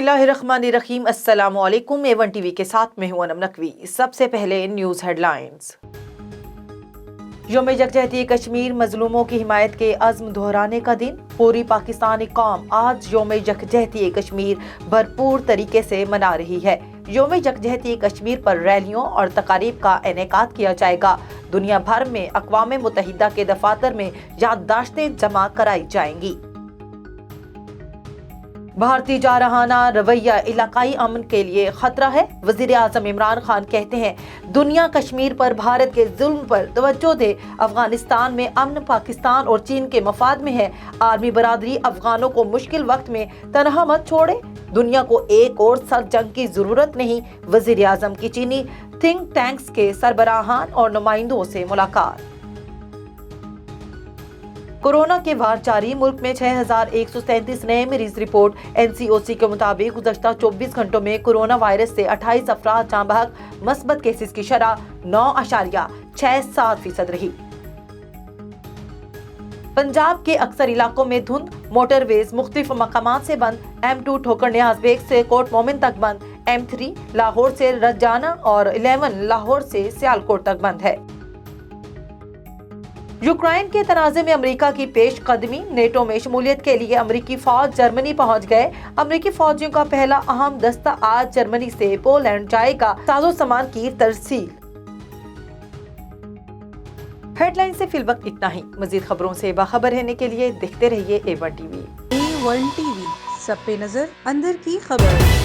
बिस्मिल्लाहिर्रहमानिर्रहीम। अस्सलामु अलैकुम। A1 टीवी के साथ मैं हूं अनम नकवी। सबसे पहले न्यूज हेडलाइंस। यौम यकजहती कश्मीर मजलूमों की हिमायत के अज़्म दोहराने का दिन। पूरी पाकिस्तानी कौम आज यौम यकजहती कश्मीर भरपूर तरीके से मना रही है। यौम यकजहती कश्मीर पर रैलियों और तकारीब का इनेकाद किया जाएगा। दुनिया भर में अक़वाम मुत्तहिदा के दफातर में याददाश्तें जमा कराई जाएंगी। भारतीय जारहाना रवैया इलाकाई अमन के लिए खतरा है। वज़ीर आज़म इमरान खान कहते हैं दुनिया कश्मीर पर भारत के जुल्म पर तवज्जो दे। अफगानिस्तान में अमन पाकिस्तान और चीन के मफाद में है। आर्मी बरादरी अफगानों को मुश्किल वक्त में तनहा मत छोड़े। दुनिया को एक और सख्त जंग की जरूरत नहीं। वज़ीर आज़म की चीनी थिंक टैंक्स के सरबराहान और नुमाइंदों से मुलाकात। कोरोना के वार जारी। मुल्क में 6137 नए मरीज रिपोर्ट। NCOC के मुताबिक गुज़श्ता 24 घंटों में कोरोना वायरस से 28 अफराद जाँ बहक। मस्बत केसेस की शरह 9.67% रही। पंजाब के अक्सर इलाकों में धुंध। मोटरवेज मुख्तलिफ मकामात से बंद। M2 ठोकर न्याज बेग से कोट मोमिन तक बंद। M3 लाहौर से रजाना और 11 लाहौर से सियालकोट तक बंद है। यूक्रेन के तनाज़े में अमेरिका की पेश कदमी। नेटो में शमूलियत के लिए अमेरिकी फौज जर्मनी पहुंच गए। अमेरिकी फौजियों का पहला अहम दस्ता आज जर्मनी से पोलैंड जाएगा। साजो सामान की तरसील। हेडलाइन से फिलवक्त इतना ही। मजीद खबरों से बाखबर रहने के लिए देखते रहिए A1 टीवी। A1 टीवी, सब पे नजर, अंदर की खबर।